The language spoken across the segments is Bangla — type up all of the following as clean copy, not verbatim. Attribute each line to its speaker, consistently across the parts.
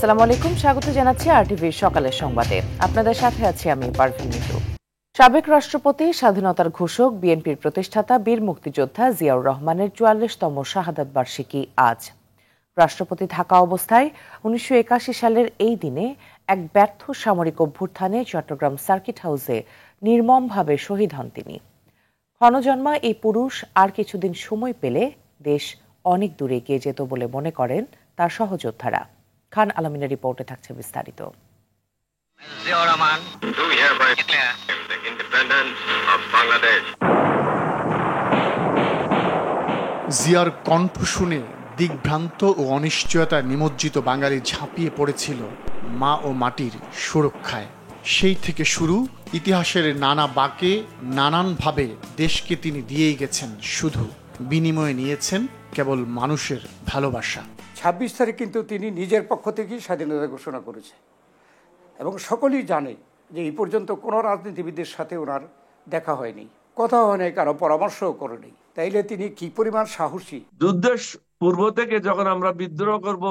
Speaker 1: আসসালামু আলাইকুম, স্বাগত জানাচ্ছি আরটিভির সকালের সংবাদে। আপনাদের সাথে আছি আমি পারভিন মিতু। সাবেক রাষ্ট্রপতি, স্বাধীনতার ঘোষক, বিএনপির প্রতিষ্ঠাতা, বীর মুক্তিযোদ্ধা জিয়াউর রহমানের ৪৪তম শাহাদাত বার্ষিকী আজ। রাষ্ট্রপতি থাকা অবস্থায় ১৯৮১ সালের এই দিনে এক ব্যর্থ সামরিক অভ্যুত্থানে চট্টগ্রাম সার্কিট হাউসে নির্মমভাবে শহীদ হন তিনি। ক্ষণজন্মা এই পুরুষ আর কিছুদিন সময় পেলে দেশ অনেক দূরে এগিয়ে যেত বলে মনে করেন তার সহযোদ্ধারা। খান আলমিনের রিপোর্টে থাকছে বিস্তারিত।
Speaker 2: জিয়ার কণ্ঠ শুনে দিগ্ভ্রান্ত ও অনিশ্চয়তায় নিমজ্জিত বাঙালি ঝাঁপিয়ে পড়েছিল মা ও মাটির সুরক্ষায়। সেই থেকে শুরু, ইতিহাসের নানা বাঁকে নানানভাবে দেশকে তিনি দিয়েই গেছেন, শুধু বিনিময়ে নিয়েছেন কেবল মানুষের ভালোবাসা।
Speaker 3: ২৬ তারিখ কিন্তু তিনি নিজের পক্ষ থেকেই স্বাধীনতা ঘোষণা করেছে এবং সকলেই জানে যে এই পর্যন্ত কোনো রাজনীতিবিদের সাথে ওনার দেখা হয়নি, কথা হয়নি, কারো পরামর্শও করেনি। তাইলে তিনি কি পরিমাণ সাহসী।
Speaker 4: যুদ্ধের পূর্ব থেকে যখন আমরা বিদ্রোহ করব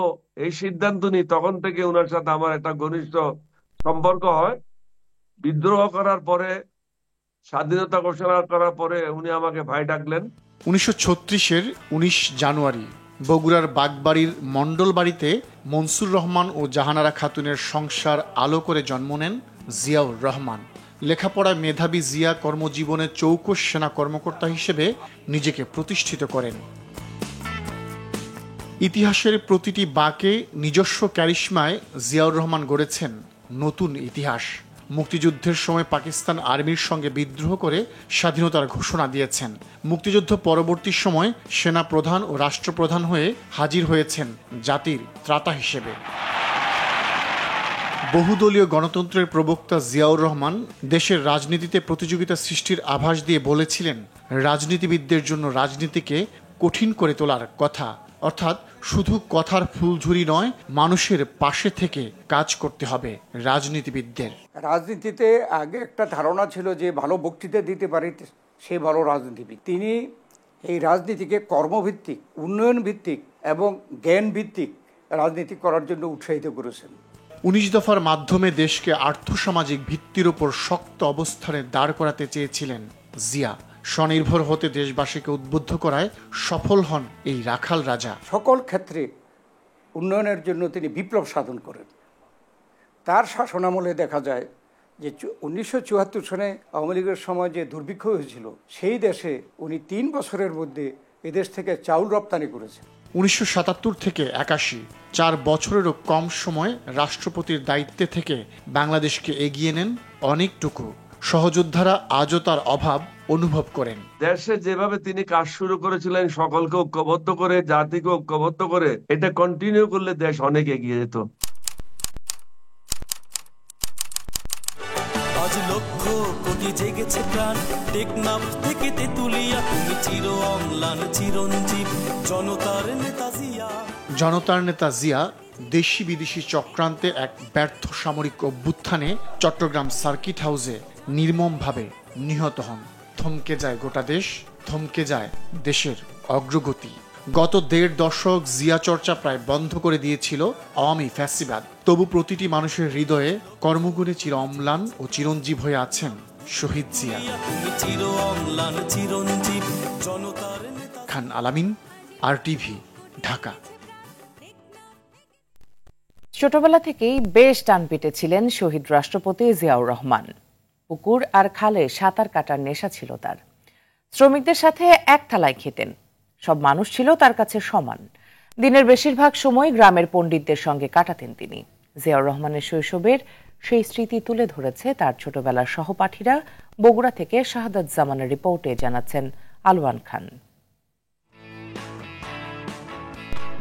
Speaker 4: এই সিদ্ধান্ত নিই, তখন থেকে ওনার সাথে আমার একটা ঘনিষ্ঠ সম্পর্ক হয়। বিদ্রোহ করার পরে, স্বাধীনতা ঘোষণা করার পরে উনি আমাকে ভাই ডাকলেন।
Speaker 2: ১৯৩৬-এর ১৯ জানুয়ারি বগুড়ার বাগবাড়ির মণ্ডল বাড়িতে মনসুর রহমান ও জাহানারা খাতুনের সংসার আলো করে জন্ম নেন জিয়াউর রহমান। লেখাপড়ায় মেধাবী জিয়া কর্মজীবনে চৌকস সেনা কর্মকর্তা হিসেবে নিজেকে প্রতিষ্ঠিত করেন। ইতিহাসের প্রতিটি বাঁকে নিজস্ব ক্যারিশমায় জিয়াউর রহমান গড়েছেন নতুন ইতিহাস। মুক্তিযুদ্ধের সময় পাকিস্তান আর্মির সঙ্গে বিদ্রোহ করে স্বাধীনতার ঘোষণা দিয়েছেন। মুক্তিযুদ্ধ পরবর্তী সময় সেনা প্রধান ও রাষ্ট্রপ্রধান হয়ে হাজির হয়েছেন জাতির ত্রাতা হিসেবে। বহুদলীয় গণতন্ত্রের প্রবক্তা জিয়াউর রহমান দেশের রাজনীতিতে প্রতিযোগিতা সৃষ্টির আভাস দিয়ে বলেছিলেন, রাজনীতিবিদদের জন্য রাজনীতিকে কঠিন করে তোলার কথা, অর্থাৎ শুধু কথার ফুলঝুরি নয়, মানুষের পাশে থেকে কাজ করতে হবে রাজনীতিবিদদের।
Speaker 3: রাজনীতিতে আগে একটা ধারণা ছিল যে ভালো বক্তৃতা দিতে পারে সে ভালো রাজনীতিবিদ। তিনি এই রাজনীতিকে কর্মভিত্তিক, উন্নয়ন ভিত্তিক এবং জ্ঞান ভিত্তিক রাজনীতি করার জন্য উৎসাহিত করেছেন।
Speaker 2: ১৯ দফার মাধ্যমে দেশকে আর্থসামাজিক ভিত্তির উপর শক্ত অবস্থানে দাঁড় করাতে চেয়েছিলেন জিয়া। স্বনির্ভর হতে দেশবাসীকে উদ্বুদ্ধ করায় সফল হন এই রাখাল রাজা।
Speaker 3: সকল ক্ষেত্রে উন্নয়নের জন্য তিনি বিপ্লব সাধন করেন। তার শাসনামলে দেখা যায় যে ১৯৭৪ সনে আওয়ামী লীগের সময় যে দুর্ভিক্ষ হয়েছিল, সেই দেশে উনি ৩ বছরের মধ্যে এদেশ থেকে চাউল রপ্তানি করেছেন।
Speaker 2: ১৯৭৭ থেকে ৮১, ৪ বছরেরও কম সময় রাষ্ট্রপতির দায়িত্বে থেকে বাংলাদেশকে এগিয়ে নেন অনেকটুকু। সহযোদ্ধারা আজও তার অভাব অনুভব করেন।
Speaker 4: দেশে যেভাবে তিনি কাজ শুরু করেছিলেন, সকলকে ঐক্যবদ্ধ করে, জাতিকে ঐক্যবদ্ধ করে, এটা কন্টিনিউ করলে দেশ অনেক এগিয়ে যেত।
Speaker 5: আজ লক্ষ কোটি জেগেছে প্রাণ, টেকনাফ থেকে তেতুলিয়া, তুমি চির অম্লান চিরঞ্জীব, জনতার নেতা জিয়া।
Speaker 2: জনতার নেতা জিয়া দেশি বিদেশি চক্রান্তে এক ব্যর্থ সামরিক অভ্যুত্থানে চট্টগ্রাম সার্কিট হাউসে নির্মমভাবে নিহত হন। থমকে যায় গোটা দেশ, থমকে যায় দেশের অগ্রগতি। গত ১.৫ দশক জিয়া চর্চা প্রায় বন্ধ করে দিয়েছিল আওয়ামী ফ্যাসিবাদ। তবু প্রতিটি মানুষের হৃদয়ে কর্মগুণে চির অম্লান ও চিরঞ্জীব হয়ে আছেন শহীদ জিয়া। খান আলামিন, আরটিভি, ঢাকা।
Speaker 1: ছোটবেলা থেকেই বেশ টান পিটেছিলেন শহীদ রাষ্ট্রপতি জিয়াউর রহমান। পুকুর আর খালে সাঁতার কাটার নেশা ছিল তার। শ্রমিকদের সাথে এক থালায় খেতেন। সব মানুষ ছিল তার কাছে সমান। দিনের বেশিরভাগ সময় গ্রামের পণ্ডিতদের সঙ্গে কাটাতেন তিনি। জিয়াউর রহমানের শৈশবের সেই স্মৃতি তুলে ধরেছে তার ছোটবেলার সহপাঠীরা। বগুড়া থেকে শাহাদাত জামানের রিপোর্টে জানাচ্ছেন আলওয়ান খান।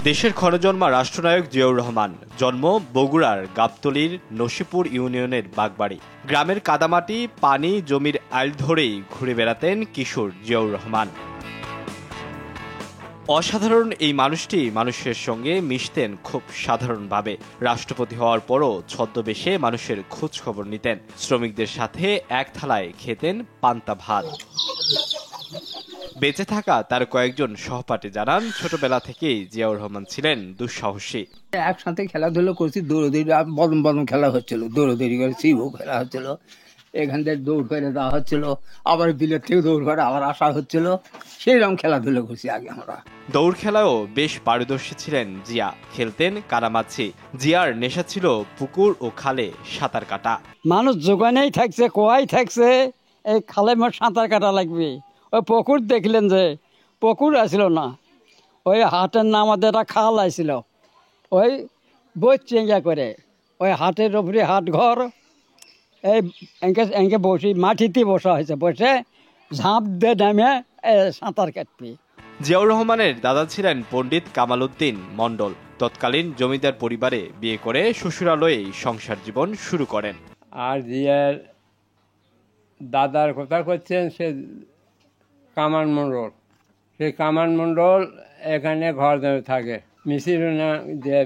Speaker 6: দেশের ক্ষণজন্মা রাষ্ট্রনায়ক জিয়াউর রহমান। জন্ম বগুড়ার গাবতলীর নসিপুর ইউনিয়নের বাগবাড়ি। গ্রামের কাদামাটি, পানি, জমির আইল ধরেই ঘুরে বেড়াতেন কিশোর জিয়াউর রহমান। অসাধারণ এই মানুষটি মানুষের সঙ্গে মিশতেন খুব সাধারণভাবে। রাষ্ট্রপতি হওয়ার পরও ছদ্মবেশে মানুষের খোঁজ খবর নিতেন। শ্রমিকদের সাথে এক থালায় খেতেন পান্তা ভাত। বেঁচে থাকা তার কয়েকজন সহপাঠী জানান, ছোটবেলা থেকেই জিয়াউর রহমান ছিলেন দুঃসাহসী।
Speaker 7: একসাথে খেলাধুলো করছি, দৌড়দৌড়ি বদম খেলা হচ্ছিল, দৌড়দৌড়ি করে সিভও খেলা হচ্ছিল, এখান থেকে দৌড় করে দেওয়া হচ্ছিল, আবার বিলের থেকে দৌড় করে আবার আসা হচ্ছিল, সেইরকম খেলাধুলো করছি আগে আমরা।
Speaker 6: দৌড় খেলায়ও বেশ পারদর্শী ছিলেন জিয়া, খেলতেন কানামাছি। জিয়ার নেশা ছিল পুকুর ও খালে সাঁতার কাটা।
Speaker 8: মানুষ যোগানেই থাকছে, কোয়াই থাকছে, এই খালে সাঁতার কাটা লাগবে। ওই পুকুর দেখলেন যে পুকুর আসছিল না, ওই হাটের নাম আমাদের একটা খাল আসছিল, ওই বই চেঙ্গা করে ওই হাটের উপরে হাট ঘর, এই এঁকে বসি মাটিতে বসা হয়েছে, বসে ঝাঁপ দিয়ে নামে সাঁতার কাটবি।
Speaker 6: জিয়াউর রহমানের দাদা ছিলেন পণ্ডিত কামাল উদ্দিন মণ্ডল। তৎকালীন জমিদার পরিবারে বিয়ে করে শ্বশুরালয়েই সংসার জীবন শুরু করেন।
Speaker 9: আর জিয়ার দাদার কথা করছেন সে কামান মণ্ডল, সেই কামান মণ্ডল এখানে ঘর থাকে, মিসিরুনা দিয়ে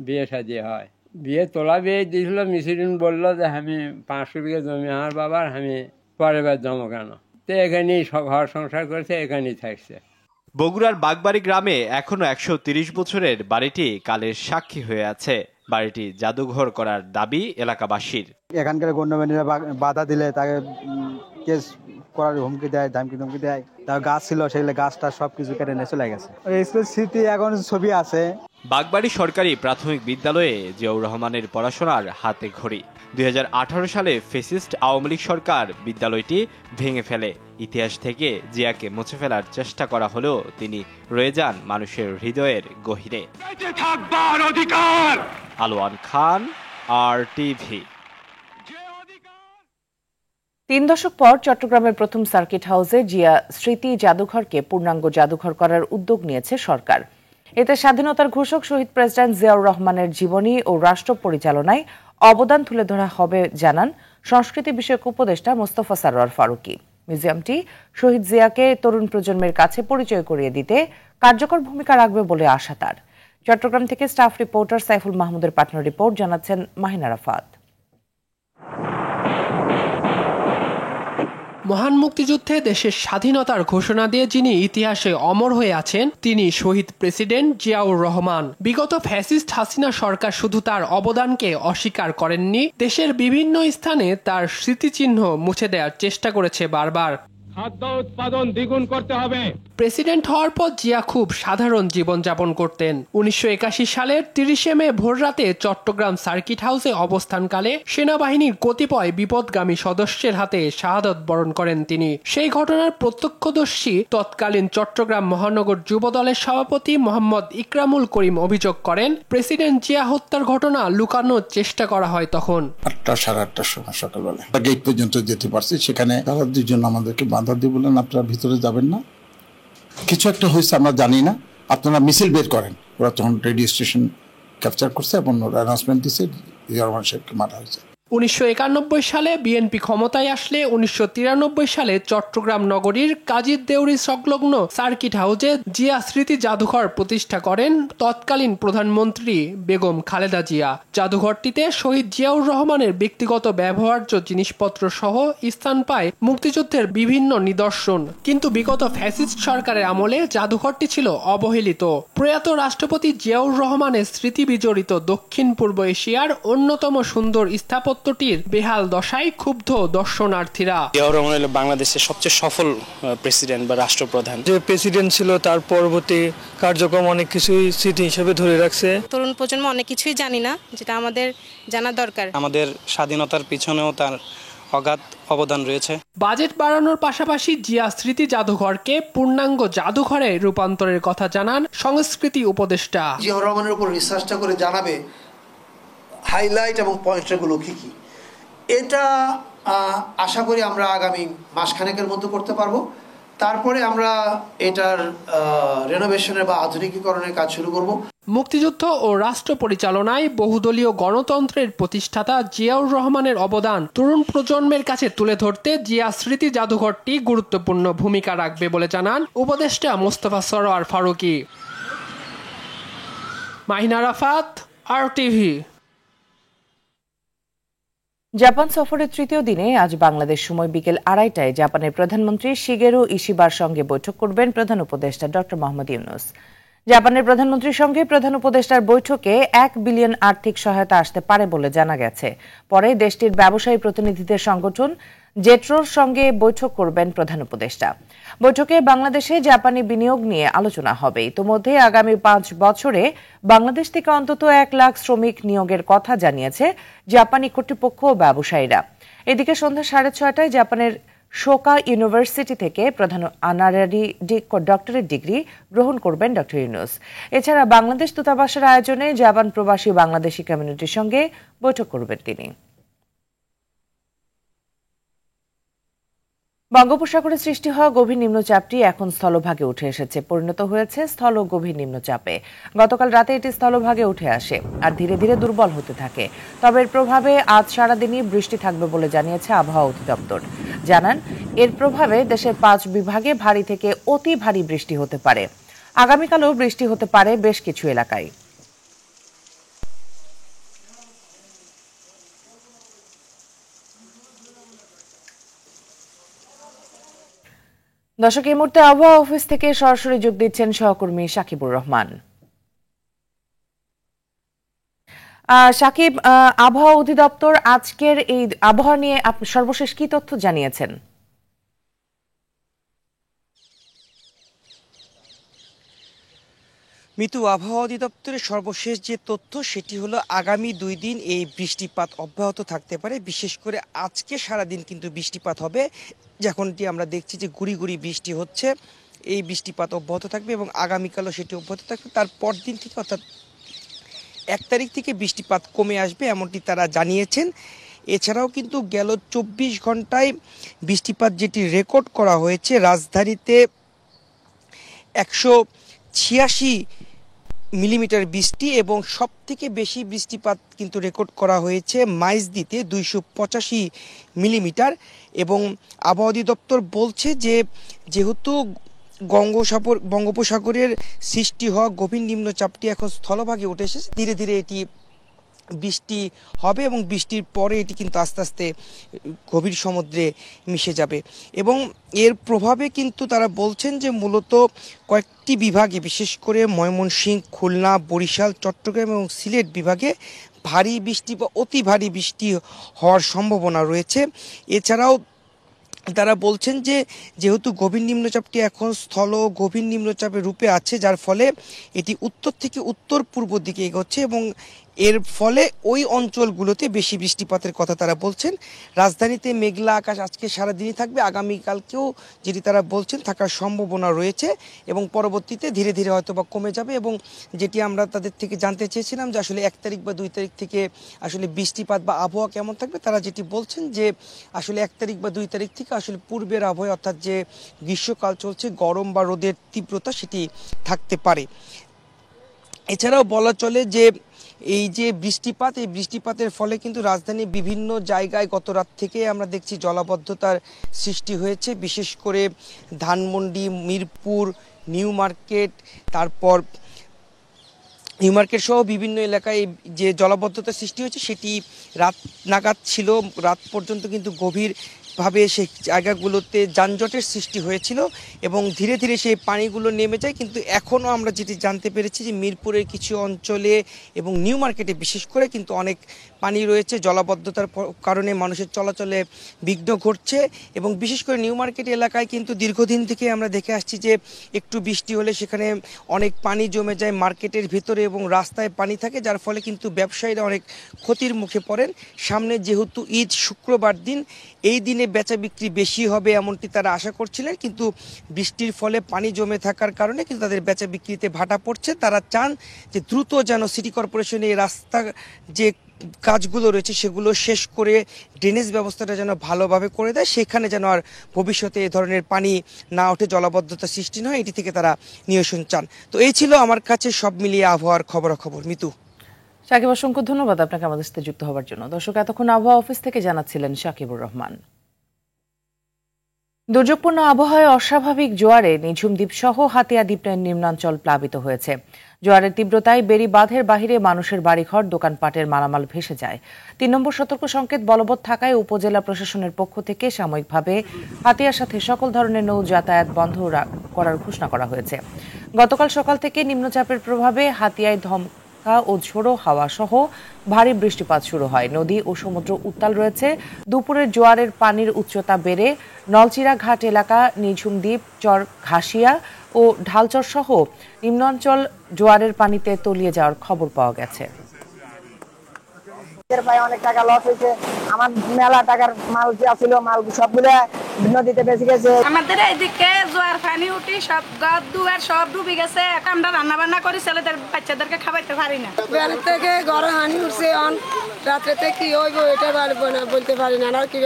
Speaker 9: বিয়ে শাদী হয়। বিয়ে তোলা বিয়ে দিয়েছিল, মিসিরুন বললো যে আমি 500 বিঘা জমি আমার বাবার, আমি পরের বার জমো কেন, তো এখানেই ঘর সংসার করেছে, এখানেই থাকছে।
Speaker 6: বগুড়ার বাগবাড়ি গ্রামে এখনো 130 বছরের বাড়িটি কালের সাক্ষী হয়ে আছে। বাড়িটি জাদুঘর করার দাবি এলাকাবাসীর।
Speaker 10: এখানকার গণ্যমান্যরা বাধা দিলে তাকে কেস করার হুমকি দেয়, ধমকি দেয়। তার গাছ ছিল, সেগুলো গাছটা সবকিছু কেটে নিয়ে চলে গেছে। স্কুল স্মৃতি এখন ছবি আছে।
Speaker 6: বাগবাড়ি সরকারি প্রাথমিক বিদ্যালয়ে জিয়াউর রহমানের পড়াশোনার হাতে ঘড়ি। 2018 সালে ফ্যাসিস্ট আওয়ামী লীগ সরকার বিদ্যালয়টি ভেঙে ফেলে। ইতিহাস থেকে জিয়াকে মুছে ফেলার চেষ্টা করা হলেও তিনি রয়ে যান মানুষের হৃদয়ের গহীরে। আলোয়ান খান, RTV।
Speaker 1: 3 দশক পর চট্টগ্রামের প্রথম সার্কিট হাউসে জিয়া স্মৃতি জাদুঘরকে পূর্ণাঙ্গ জাদুঘর করার উদ্যোগ নিয়েছে সরকার। এতে স্বাধীনতার ঘোষক শহীদ প্রেসিডেন্ট জিয়াউর রহমানের জীবনী ও রাষ্ট্র পরিচালনায় অবদান তুলে ধরা হবে জানান সংস্কৃতি বিষয়ক উপদেষ্টা মোস্তফা সরোয়ার ফারুকী। মিউজিয়ামটি শহীদ জিয়াকে তরুণ প্রজন্মের কাছে পরিচয় করিয়ে দিতে কার্যকর ভূমিকা রাখবে বলে আশা তার। চট্টগ্রাম থেকে স্টাফ রিপোর্টার সাইফুল মাহমুদের পাঠানো রিপোর্ট, জানাচ্ছেন মাহিনা রাফাত।
Speaker 11: মহান মুক্তিযুদ্ধে দেশের স্বাধীনতার ঘোষণা দিয়ে যিনি ইতিহাসে অমর হয়ে আছেন তিনি শহীদ প্রেসিডেন্ট জিয়াউর রহমান। বিগত ফ্যাসিস্ট হাসিনা সরকার শুধু তার অবদানকে অস্বীকার করেননি, দেশের বিভিন্ন স্থানে তার স্মৃতিচিহ্ন মুছে দেওয়ার চেষ্টা করেছে বারবার।
Speaker 12: খাদ্য উৎপাদন দ্বিগুণ করতে হবে।
Speaker 11: প্রেসিডেন্ট হওয়ার পর জিয়া খুব সাধারণ জীবনযাপন করতেন। 1981 সালের 30 মে ভোররাতে চট্টগ্রাম সার্কিট হাউসে অবস্থানকালে সেনাবাহিনীর কতিপয় বিপদগামী সদস্যের হাতে শাহাদত বরণ করেন তিনি। সেই ঘটনার প্রত্যক্ষদর্শী তৎকালীন চট্টগ্রাম মহানগর যুবদলের সভাপতি মোহাম্মদ ইকরামুল করিম অভিযোগ করেন, প্রেসিডেন্ট জিয়া হত্যার ঘটনা লুকানোর চেষ্টা করা হয় তখন।
Speaker 13: 8টা সাড়ে 8টার সময় সকালবেলা গেট পর্যন্ত যেতে পারছি, সেখানে তারা দুজন আমাদেরকে বাধা দিয়ে বললেন আপনারা ভিতরে যাবেন না, কিছু একটা হয়েছে আমরা জানি না, আপনারা মিছিল বের করেন। ওরা তখন রেডিও স্টেশন ক্যাপচার করছে এবং ওরা অ্যানাউন্সমেন্ট দিচ্ছে জিয়া রহমান সাহেবকে মারা হয়েছে।
Speaker 11: 1991 সালে বিএনপি ক্ষমতায় আসলে 1993 সালে চট্টগ্রাম নগরীর কাজীর দেউরি সংলগ্ন সার্কিট হাউসে জিয়া স্মৃতি জাদুঘর প্রতিষ্ঠা করেন তৎকালীন প্রধানমন্ত্রী বেগম খালেদা জিয়া। জাদুঘরটিতে শহীদ জিয়াউর রহমানের ব্যক্তিগত ব্যবহার্য জিনিসপত্র সহ স্থান পায় মুক্তিযুদ্ধের বিভিন্ন নিদর্শন। কিন্তু বিগত ফ্যাসিস্ট সরকারের আমলে জাদুঘরটি ছিল অবহেলিত। প্রয়াত রাষ্ট্রপতি জিয়াউর রহমানের স্মৃতি বিজড়িত দক্ষিণ পূর্ব এশিয়ার অন্যতম সুন্দর স্থাপত্য বেহাল দশায় ক্ষুব্ধ দর্শনার্থীরা।
Speaker 14: জিয়াউর রহমান হলো বাংলাদেশের সবচেয়ে সফল প্রেসিডেন্ট বা রাষ্ট্রপ্রধান।
Speaker 15: যে প্রেসিডেন্ট ছিল তার পরবর্তী কার্যক্রম অনেক কিছুই স্মৃতি হিসেবে ধরে রাখছে।
Speaker 16: তরুণ প্রজন্ম অনেক কিছুই জানি না, যেটা আমাদের জানা দরকার।
Speaker 14: আমাদের স্বাধীনতার পিছনেও তার অগাধ অবদান রয়েছে।
Speaker 11: বাজেট বাড়ানোর পাশাপাশি জিয়া স্মৃতি জাদুঘরকে পূর্ণাঙ্গ জাদুঘরে রূপান্তরের কথা জানান সংস্কৃতি উপদেষ্টা।
Speaker 17: জিয়াউর রহমানের উপর রিসার্চটা করে জানাবে হাইলাইট এবং পয়েন্টগুলো কি কি। এটা আশা করি আমরা আগামী মাসখানেকের মধ্যে করতে পারবো। তারপরে আমরা এটার রেনোভেশনের বা আধুনিকীকরণের কাজ শুরু করব।
Speaker 11: মুক্তিযুদ্ধ ও রাষ্ট্র পরিচালনায় বহুদলীয় গণতন্ত্রের প্রতিষ্ঠাতা জিয়াউর রহমানের অবদান তরুণ প্রজন্মের কাছে তুলে ধরতে জিয়া স্মৃতি জাদুঘরটি গুরুত্বপূর্ণ ভূমিকা রাখবে বলে জানান উপদেষ্টা মোস্তফা সরোয়ার ফারুকী। মাহিনা রাফাত, RTV।
Speaker 1: জাপান সফরের তৃতীয় দিনে আজ বাংলাদেশ সময় বিকেল 2:30টায় জাপানের প্রধানমন্ত্রী শিগেরু ইশিবার সঙ্গে বৈঠক করবেন প্রধান উপদেষ্টা ডক্টর মোহাম্মদ ইউনূস। জাপানের প্রধানমন্ত্রীর সঙ্গে প্রধান উপদেষ্টার বৈঠকে 1 বিলিয়ন আর্থিক সহায়তা আসতে পারে বলে জানা গেছে। পরে দেশটির ব্যবসায়ী প্রতিনিধিদের সংগঠন জেট্রোর সঙ্গে বৈঠক করবেন প্রধান উপদেষ্টা। বৈঠকে বাংলাদেশে জাপানি বিনিয়োগ নিয়ে আলোচনা হবে। ইতোমধ্যে আগামী 5 বছরে বাংলাদেশ থেকে অন্তত 1 লাখ শ্রমিক নিয়োগের কথা জানিয়েছে জাপানি কর্তৃপক্ষ ও ব্যবসায়ীরা। এদিকে সন্ধ্যা 6:30টায় জাপানের শোকা ইউনিভার্সিটি থেকে প্রধান অনারারি ডক্টরেট ডিগ্রি গ্রহণ করবেন ডক্টর ইউনূস। এছাড়া বাংলাদেশ দূতাবাসের আয়োজনে জাপান প্রবাসী বাংলাদেশি কমিউনিটির সঙ্গে বৈঠক করবেন তিনি। বঙ্গোপসাগরে সৃষ্টি হওয়া গভীর নিম্নচাপটি এখন স্থলভাগে উঠে এসেছে, পরিণত হয়েছে স্থল গভীর নিম্নচাপে। গতকাল রাতে এটি স্থলভাগে উঠে আসে আর ধীরে ধীরে দুর্বল হতে থাকে। তবে এর প্রভাবে আজ সারাদিনই বৃষ্টি থাকবে বলে জানিয়েছে আবহাওয়া অধিদপ্তর। জানান, এর প্রভাবে দেশের 5 বিভাগে ভারী থেকে অতি ভারী বৃষ্টি হতে পারে। আগামীকালও বৃষ্টি হতে পারে বেশ কিছু এলাকায়। দর্শক, এই মুহূর্তে আবহাওয়া অফিস থেকে সরাসরি যোগ দিচ্ছেন সহকর্মী সাকিবুর রহমান। সাকিব, আবহাওয়া অধিদপ্তর আজকের এই আবহাওয়া নিয়ে সর্বশেষ কি তথ্য জানিয়েছেন?
Speaker 18: মিতু, আবহাওয়া অধিদপ্তরের সর্বশেষ যে তথ্য সেটি হলো আগামী 2 দিন এই বৃষ্টিপাত অব্যাহত থাকতে পারে। বিশেষ করে আজকে সারাদিন কিন্তু বৃষ্টিপাত হবে। যেমনটি আমরা দেখছি যে গুড়ি গুড়ি বৃষ্টি হচ্ছে, এই বৃষ্টিপাত অব্যাহত থাকবে এবং আগামীকালও সেটি অব্যাহত থাকবে। তারপর দিন থেকে অর্থাৎ 1 তারিখ থেকে বৃষ্টিপাত কমে আসবে এমনটি তারা জানিয়েছেন। এছাড়াও কিন্তু গেল 24 ঘন্টায় বৃষ্টিপাত যেটি রেকর্ড করা হয়েছে, রাজধানীতে 186 মিলিমিটার বৃষ্টি এবং সবথেকে বেশি বৃষ্টিপাত কিন্তু রেকর্ড করা হয়েছে মাইজদিতে 285 মিলিমিটার। এবং আবহাওয়া অধিদপ্তর বলছে যে যেহেতু বঙ্গোপসাগরের সৃষ্টি হওয়া গভীর নিম্নচাপটি এখন স্থলভাগে উঠে এসেছে, ধীরে ধীরে এটি বৃষ্টি হবে এবং বৃষ্টির পরে এটি কিন্তু আস্তে আস্তে গভীর সমুদ্রে মিশে যাবে। এবং এর প্রভাবে কিন্তু তারা বলছেন যে মূলত কয়েকটি বিভাগে, বিশেষ করে ময়মনসিংহ, খুলনা, বরিশাল, চট্টগ্রাম এবং সিলেট বিভাগে ভারী বৃষ্টি বা অতি ভারী বৃষ্টি হওয়ার সম্ভাবনা রয়েছে। এছাড়াও তারা বলছেন যে যেহেতু গভীর নিম্নচাপটি এখন স্থল গভীর নিম্নচাপের রূপে আছে, যার ফলে এটি উত্তর থেকে উত্তর পূর্ব দিকে এগোচ্ছে এবং এর ফলে ওই অঞ্চলগুলোতে বেশি বৃষ্টিপাতের কথা তারা বলছেন। রাজধানীতে মেঘলা আকাশ আজকে সারাদিনই থাকবে, আগামীকালকেও যেটি তারা বলছেন থাকার সম্ভাবনা রয়েছে এবং পরবর্তীতে ধীরে ধীরে হয়তো বা কমে যাবে। এবং যেটি আমরা তাদের থেকে জানতে চেয়েছিলাম যে আসলে 1 তারিখ বা 2 তারিখ থেকে আসলে বৃষ্টিপাত বা আবহাওয়া কেমন থাকবে, তারা যেটি বলছেন যে আসলে 1 তারিখ বা 2 তারিখ থেকে আসলে পূর্বের আবহাওয়া অর্থাৎ যে গ্রীষ্মকাল চলছে, গরম বা রোদের তীব্রতা সেটি থাকতে পারে। এছাড়াও বলা চলে যে এই যে বৃষ্টিপাত, এই বৃষ্টিপাতের ফলে কিন্তু রাজধানীর বিভিন্ন জায়গায় গত রাত থেকে আমরা দেখছি জলাবদ্ধতার সৃষ্টি হয়েছে। বিশেষ করে ধানমন্ডি, মিরপুর, নিউ মার্কেট, তারপর নিউ মার্কেট সহ বিভিন্ন এলাকায় যে জলাবদ্ধতার সৃষ্টি হয়েছে সেটি রাত নাগাদ ছিল। রাত পর্যন্ত কিন্তু গভীরভাবে সেই জায়গাগুলোতে যানজটের সৃষ্টি হয়েছিল এবং ধীরে ধীরে সেই পানিগুলো নেমে যায়। কিন্তু এখনও আমরা যেটি জানতে পেরেছি যে মিরপুরের কিছু অঞ্চলে এবং নিউ মার্কেটে বিশেষ করে কিন্তু অনেক পানি রয়েছে। জলাবদ্ধতার কারণে মানুষের চলাচলে বিঘ্ন ঘটছে এবং বিশেষ করে নিউ মার্কেট এলাকায় কিন্তু দীর্ঘদিন থেকে আমরা দেখে আসছি যে একটু বৃষ্টি হলে সেখানে অনেক পানি জমে যায় মার্কেটের ভিতরে এবং রাস্তায় পানি থাকে, যার ফলে কিন্তু ব্যবসায়ীরা অনেক ক্ষতির মুখে পড়েন। সামনে যেহেতু ঈদ শুক্রবার দিন, এই দিনে বেচা বিক্রি বেশি হবে এমনটি তারা আশা করছিলেন, কিন্তু বৃষ্টির ফলে পানি জমে থাকার কারণে কিন্তু তাদের বেচা বিক্রিতে ভাটা পড়ছে। তারা চান যে দ্রুত যেন সিটি কর্পোরেশন এই রাস্তা যে কাজগুলো রয়েছে সেগুলো শেষ করে ড্রেনেজ ব্যবস্থাটা যেন ভালোভাবে করে দেয়, সেখানে যেন আর ভবিষ্যতে এ ধরনের পানি না ওঠে, জলাবদ্ধতা সৃষ্টি নয়, এটি থেকে তারা নিরসন চান। তো এই ছিল আমার কাছে সব মিলিয়ে আবহাওয়ার খবরাখবর। মিতু।
Speaker 1: সাকিব, অসংখ্য ধন্যবাদ আপনাকে আমাদের সাথে যুক্ত হওয়ার জন্য। দর্শক, এতক্ষণ আবহাওয়া অফিস থেকে জানাচ্ছিলেন সাকিবুর রহমান। দুর্যোগপূর্ণ আবহাওয়ায় অস্বাভাবিক জোয়ারে নিঝুম দ্বীপ সহ হাতিয়া দ্বীপের নিম্নাঞ্চল প্লাবিত হয়েছে। জোয়ারের তীব্রতায় বেড়ি বাঁধের বাহিরে মানুষের বাড়িঘর, দোকানপাটের মালামাল ভেসে যায়। ৩ নম্বর সতর্ক সংকেত বলবৎ থাকায় উপজেলা প্রশাসনের পক্ষ থেকে সাময়িকভাবে হাতিয়ার সাথে সকল ধরনের নৌ যাতায়াত বন্ধ করার ঘোষণা করা হয়েছে। গতকাল সকাল থেকে নিম্নচাপের প্রভাবে হাতিয়ায় ধমকা ও ঝোড়ো হাওয়া সহ ভারী বৃষ্টিপাত শুরু হয়। নদী ও সমুদ্র উত্তাল রয়েছে। দুপুরের জোয়ারের পানির উচ্চতা বেড়ে নলচিরা ঘাট এলাকা, নিঝুম দ্বীপ, চর ঘাসিয়া ও ঢালচর সহ নিম্নাঞ্চল জোয়ারের পানিতে তলিয়ে যাওয়ার খবর পাওয়া গেছে।
Speaker 19: অনেক টাকা লস হয়েছে, আমার মেলা টাকার মাল যে ছিল মাল সবগুলো নদীতে বেঁচে গেছে।
Speaker 20: আমাদের এইদিকে জোয়ার পানি উঠি সব ঘর দুয়ার সব ডুবে গেছে। আমরা রান্না বান্না করি, ছেলেদের বাচ্চাদেরকে খাওয়াইতে পারি না।
Speaker 21: বেলা থেকে ঘরে হানি উঠছে, রাত্রেতে কি হইব এটা বলতে পারি না। আর কি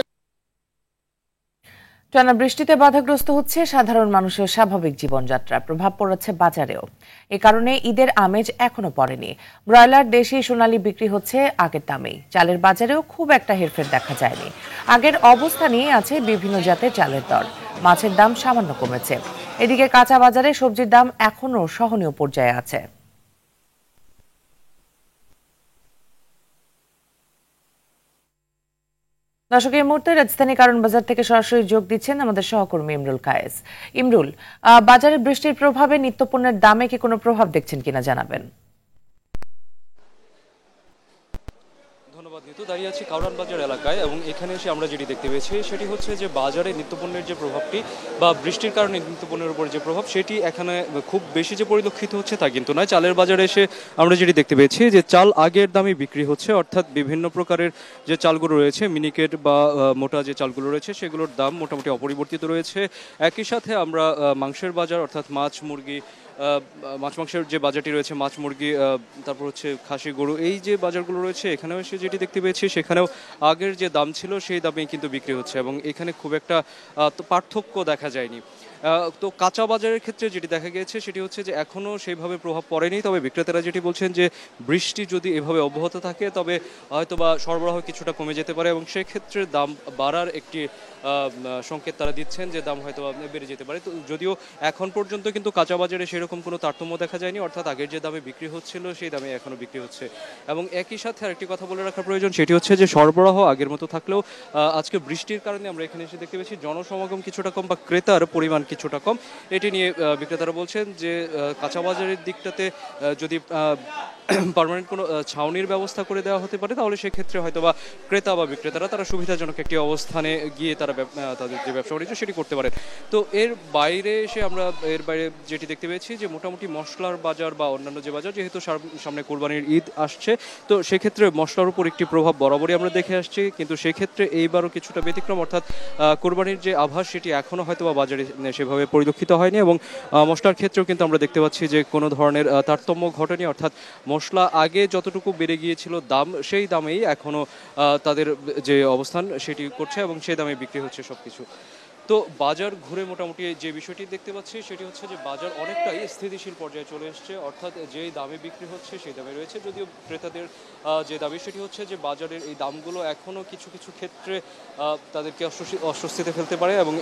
Speaker 1: টানা বৃষ্টিতে বাধাগ্রস্ত হচ্ছে সাধারণ মানুষের স্বাভাবিক জীবনযাত্রা, প্রভাব পড়েছে বাজারেও। এ কারণে ঈদের আমেজ এখনো পড়েনি। ব্রয়লার, দেশি সোনালী বিক্রি হচ্ছে আগের দামেই। চালের বাজারেও খুব একটা হেরফের দেখা যায়নি। আগের অবস্থানেই আছে বিভিন্ন জাতের চালের দর। মাছের দাম সামান্য কমেছে। এদিকে কাঁচা বাজারে সবজির দাম এখনো সহনীয় পর্যায়ে আছে। দর্শক, এই মুহূর্তে রাজধানী কারণ বাজার থেকে সরাসরি যোগ দিচ্ছেন আমাদের সহকর্মী ইমরুল কায়েস। ইমরুল, বাজারে বৃষ্টির প্রভাবে নিত্যপণ্যের দামে কি কোনো প্রভাব দেখছেন কিনা জানাবেন।
Speaker 22: দাঁড়িয়ে আছি কারণ বাজার এলাকায় এবং এখানে এসে আমরা যেটি দেখতে পেয়েছি সেটি হচ্ছে যে বাজারে নিত্যপণ্যের যে প্রভাবটি বা বৃষ্টির কারণে নিত্যপণ্যের উপর যে প্রভাব সেটি এখানে খুব বেশি যে পরিলক্ষিত হচ্ছে তা কিন্তু নয়। চালের বাজারে এসে আমরা যেটি দেখতে পেয়েছি যে চাল আগের দামে বিক্রি হচ্ছে, অর্থাৎ বিভিন্ন প্রকারের যে চালগুলো রয়েছে, মিনিকেট বা মোটা যে চালগুলো রয়েছে সেগুলোর দাম মোটামুটি অপরিবর্তিত রয়েছে। একই সাথে আমরা মাংসের বাজার অর্থাৎ মাছ মাংসের যে বাজারটি রয়েছে, মাছ, মুরগি, তারপর হচ্ছে খাসি, গরু, এই যে বাজারগুলো রয়েছে এখানেও এসে যেটি দেখতে পেয়েছি সেখানেও আগের যে দাম ছিল সেই দামেই কিন্তু বিক্রি হচ্ছে এবং এখানে খুব একটা পার্থক্য দেখা যায়নি। তো কাঁচা বাজারের ক্ষেত্রে যেটি দেখা গিয়েছে সেটি হচ্ছে যে এখনও সেইভাবে প্রভাব পড়েনি, তবে বিক্রেতারা যেটি বলছেন যে বৃষ্টি যদি এভাবে অব্যাহত থাকে তবে হয়তো বা সরবরাহ কিছুটা কমে যেতে পারে এবং সেক্ষেত্রে দাম বাড়ার একটি সংকেত তারা দিচ্ছেন যে দাম হয়তো বেড়ে যেতে পারে। তো যদিও এখন পর্যন্ত কিন্তু কাঁচা বাজারে সেরকম কোনো তারতম্য দেখা যায়নি, অর্থাৎ আগের যে দামে বিক্রি হচ্ছিল সেই দামে এখনও বিক্রি হচ্ছে। এবং একই সাথে আরেকটি কথা বলে রাখা প্রয়োজন, সেটি হচ্ছে যে সরবরাহ আগের মতো থাকলেও আজকে বৃষ্টির কারণে আমরা এখানে এসে দেখতে পেয়েছি জনসমাগম কিছুটা কম বা ক্রেতার পরিমাণ কিছুটা কম। এটি নিয়ে বিক্রেতারা বলছেন যে কাঁচা বাজারের দিকটাতে যদি পার্মানেন্ট কোনো ছাউনির ব্যবস্থা করে দেওয়া হতে পারে তাহলে সেক্ষেত্রে হয়তো বা ক্রেতা বা বিক্রেতারা তারা সুবিধাজনক একটি অবস্থানে গিয়ে তারা তাদের যে ব্যবসা বাণিজ্য সেটি করতে পারেন। তো এর বাইরে যেটি দেখতে পেয়েছি যে মোটামুটি মশলার বাজার বা অন্যান্য যে বাজার, যেহেতু সামনে কোরবানির ঈদ আসছে তো সেক্ষেত্রে মশলার উপর একটি প্রভাব বরাবরই আমরা দেখে আসছি, কিন্তু সেক্ষেত্রে এইবারও কিছুটা ব্যতিক্রম, অর্থাৎ কোরবানির যে আভাস সেটি এখনও হয়তো বা বাজারে সেভাবে পরিলক্ষিত হয়নি এবং মশলার ক্ষেত্রেও কিন্তু আমরা দেখতে পাচ্ছি যে কোনো ধরনের তারতম্য ঘটেনি, অর্থাৎ মশলা আগে যতটুকু বেড়ে গিয়েছিল দাম সেই দামেই এখনও তাদের যে অবস্থান সেটি করছে এবং সেই দামে বিক্রি হচ্ছে সবকিছু। তো বাজার ঘুরে মোটামুটি যে বিষয়টি দেখতে পাচ্ছি সেটি হচ্ছে যে বাজার অনেকটাই স্থিতিশীল পর্যায়ে চলে এসছে, অর্থাৎ যেই দামে বিক্রি হচ্ছে সেই দামে রয়েছে। যদিও ক্রেতাদের যে দাবি সেটি হচ্ছে যে বাজারের এই দামগুলো এখনও কিছু কিছু ক্ষেত্রে তাদেরকে অস্বস্তিতে ফেলতে পারে এবং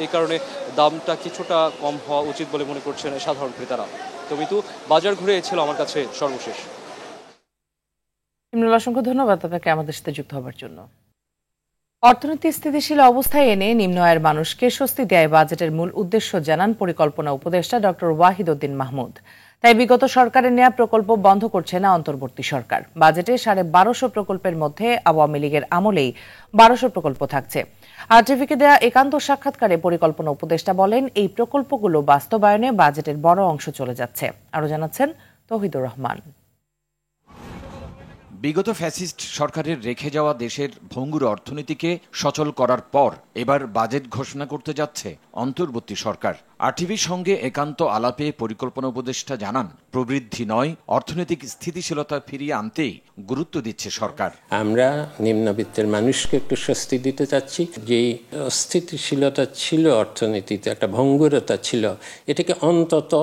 Speaker 22: এই কারণে দামটা কিছুটা কম হওয়া উচিত বলে মনে করছেন সাধারণ ক্রেতারা। তো মিতু, বাজার ঘুরে ছিল আমার কাছে সর্বশেষ।
Speaker 1: ইমরুল, অসংখ্য ধন্যবাদ আপনাকে আমাদের সাথে যুক্ত হবার জন্য। অর্থনীতি স্থিতিশীল অবস্থায় এনে নিম্ন আয়ের মানুষকে স্বস্তি দেয় বাজেটের মূল উদ্দেশ্য জানান পরিকল্পনা উপদেষ্টা ডক্টর ওয়াহিদ উদ্দিন মাহমুদ। তাই বিগত সরকারের নেওয়া প্রকল্প বন্ধ করছে না অন্তর্বর্তী সরকার। বাজেটে 1250 প্রকল্পের মধ্যে আওয়ামী লীগের আমলেই 1200 প্রকল্প থাকছে। আরটিভিকে দেয়া একান্ত সাক্ষাৎকারে পরিকল্পনা উপদেষ্টা বলেন, এই প্রকল্পগুলো বাস্তবায়নে বাজেটের বড় অংশ চলে যাচ্ছে। আরো জানাচ্ছেন তৌহিদুর রহমান।
Speaker 23: বিগত ফ্যাসিস্ট সরকারের রেখে যাওয়া দেশের ভঙ্গুর অর্থনীতিকে সচল করার পর এবার বাজেট ঘোষণা করতে যাচ্ছে অন্তর্বর্তী সরকার। আরটিভির সঙ্গে একান্ত আলাপে পরিকল্পনা উপদেষ্টা জানান, প্রবৃদ্ধি নয় অর্থনৈতিক স্থিতিশীলতা ফিরিয়ে আনতেই গুরুত্ব দিচ্ছে সরকার।
Speaker 24: আমরা নিম্নবিত্তের মানুষকে একটু স্বস্তি দিতে চাচ্ছি। যেই অস্থিতিশীলতা ছিল অর্থনীতিতে, একটা ভঙ্গুরতা ছিল, এটাকে অন্তত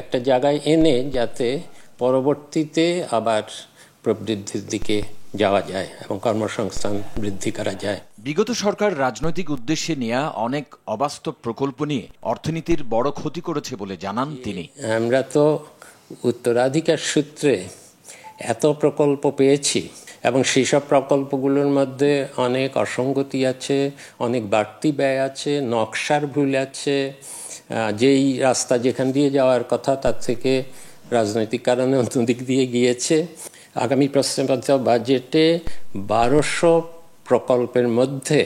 Speaker 24: একটা জায়গায় এনে যাতে পরবর্তীতে আবার প্রবৃদ্ধির দিকে যাওয়া যায় এবং কর্মসংস্থান বৃদ্ধি করা যায়।
Speaker 23: বিগত সরকার রাজনৈতিক উদ্দেশ্যে নেওয়া অনেক অবাস্তব প্রকল্প নিয়ে অর্থনীতির বড় ক্ষতি করেছে বলে জানান তিনি।
Speaker 24: আমরা তো উত্তরাধিকার সূত্রে এত প্রকল্প পেয়েছি এবং সেই সব প্রকল্পগুলোর মধ্যে অনেক অসঙ্গতি আছে, অনেক বাড়তি ব্যয় আছে, নকশার ভুল আছে, যেই রাস্তা যেখান দিয়ে যাওয়ার কথা তার থেকে রাজনৈতিক কারণে অন্যদিক দিয়ে গিয়েছে। আগামী প্রশ্নপত্র বাজেটে 1200 প্রকল্পের মধ্যে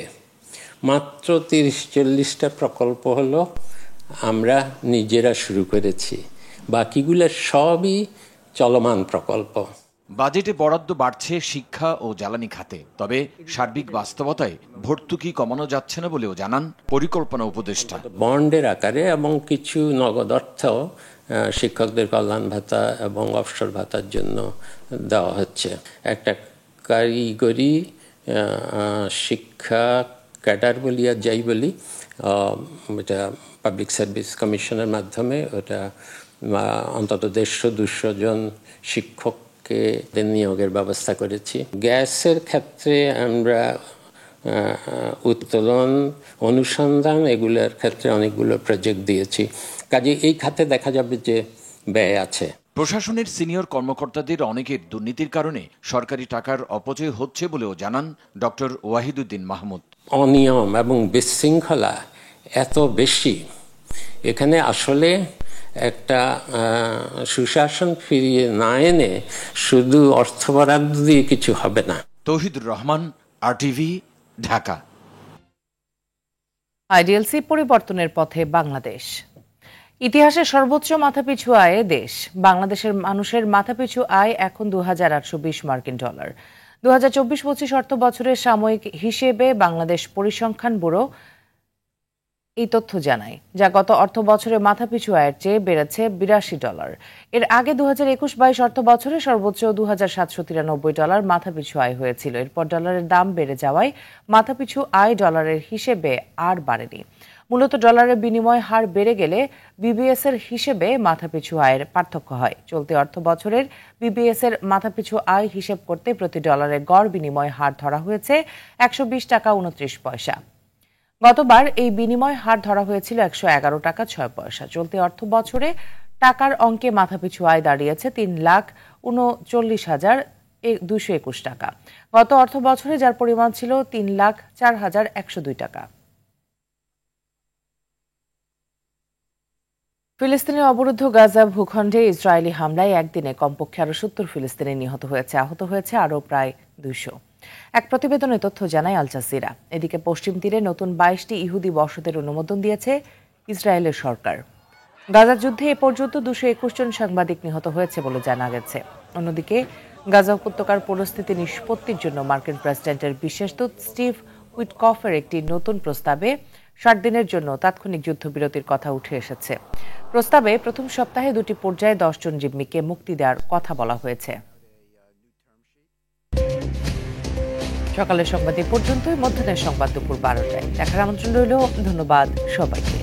Speaker 24: মাত্র 30-40টা প্রকল্প হলো আমরা নিজেরা শুরু করেছি, বাকিগুলো সবই চলমান প্রকল্প।
Speaker 23: বাজেটে বরাদ্দ বাড়ছে শিক্ষা ও জ্বালানি খাতে, তবে সার্বিক বাস্তবতায় ভর্তুকি কমানো যাচ্ছে না বলেও জানান পরিকল্পনা উপদেষ্টা।
Speaker 24: বন্ডের আকারে এবং কিছু নগদ অর্থ শিক্ষকদের কল্যাণ ভাতা এবং অবসর ভাতার জন্য দেওয়া হচ্ছে। একটা কারিগরি শিক্ষা ক্যাডার বলি আর যাই বলি, এটা পাবলিক সার্ভিস কমিশনের মাধ্যমে ওটা অন্তত 150-200 জন শিক্ষককে নিয়োগের ব্যবস্থা করেছি। গ্যাসের ক্ষেত্রে আমরা উত্তোলন, অনুসন্ধান এগুলোর ক্ষেত্রে অনেকগুলো প্রজেক্ট দিয়েছি। কাজে এই খাতে দেখা যাবে যে ব্যয় আছে।
Speaker 23: প্রশাসনের সিনিয়র কর্মকর্তাদের অনেকের দুর্নীতির কারণে সরকারি টাকার অপচয় হচ্ছে বলেও জানান ডক্টর ওয়াহিদুদ্দিন মাহমুদ।
Speaker 24: অনিয়ম এবং বিশৃঙ্খলা এত বেশি, এখানে আসলে একটা সুশাসন ফিরিয়ে না এনে শুধু অর্থ বরাদ্দ দিয়ে কিছু হবে না।
Speaker 23: তৌহিদুর রহমান, RTV, ঢাকা।
Speaker 1: আইডিএলসি পরিবর্তনের পথে বাংলাদেশ। ইতিহাসের সর্বোচ্চ মাথাপিছু আয়ে দেশ। বাংলাদেশের মানুষের মাথাপিছু আয় এখন $2,820 মার্কিন। 2024-25 অর্থ বছরের সাময়িক হিসেবে বাংলাদেশ পরিসংখ্যান ব্যুরো এই তথ্য জানায়, যা গত অর্থ বছরে মাথাপিছু আয়ের চেয়ে বেড়েছে $82। এর আগে 2021-22 অর্থ বছরে সর্বোচ্চ $2,793 মাথাপিছু আয় হয়েছিল। এরপর ডলারের দাম বেড়ে যাওয়ায় মাথাপিছু আয় ডলারের হিসেবে আর বাড়েনি। মূলত ডলারের বিনিময় হার বেড়ে গেলে বিবিএস এর হিসেবে মাথাপিছু আয়ের পার্থক্য হয়। চলতি অর্থ বছরের বিবিএস এর মাথাপিছু আয় হিসেব করতে প্রতি ডলারের গড় বিনিময় হার ধরা হয়েছে $120.29। গতবার এই বিনিময় হার ধরা হয়েছিল $111.06। চলতি অর্থ বছরে টাকার অঙ্কে মাথাপিছু আয় দাঁড়িয়েছে $3,39,221 টাকা। গত অর্থ বছরে যার পরিমাণ ছিল $3,04,102 টাকা। ফিলিস্তিনের অবরুদ্ধ গাজা ভূখণ্ডে ইসরায়েলি হামলায় একদিনে কমপক্ষে আরো 70 ফিলিস্তিনি নিহত হয়েছে, আহত হয়েছে আরও প্রায় 200। এক প্রতিবেদনে তথ্য জানায় আল জাজিরা। এদিকে পশ্চিম তীরে নতুন 22টি ইহুদি বসতির অনুমোদন দিয়েছে ইসরায়েলের সরকার। গাজার যুদ্ধে এ পর্যন্ত 221 জন সাংবাদিক নিহত হয়েছে বলে জানা গেছে। অন্যদিকে গাজা উপত্যকার পরিস্থিতি নিষ্পত্তির জন্য মার্কিন প্রেসিডেন্টের বিশেষ দূত স্টিভ উইটকফের একটি নতুন প্রস্তাবে 60 দিনের জন্য তাৎক্ষণিক যুদ্ধবিরতির কথা উঠে এসেছে। প্রস্তাবে প্রথম সপ্তাহে 2টি পর্যায়ে 10 জন জিম্মিকে মুক্তি দেওয়ার কথা বলা হয়েছে। সকালের সংবাদ এ পর্যন্তই। মধ্যাহ্নের সংবাদ দুপুর 12টায় দেখার আমন্ত্রণ রইল। ধন্যবাদ সবাইকে।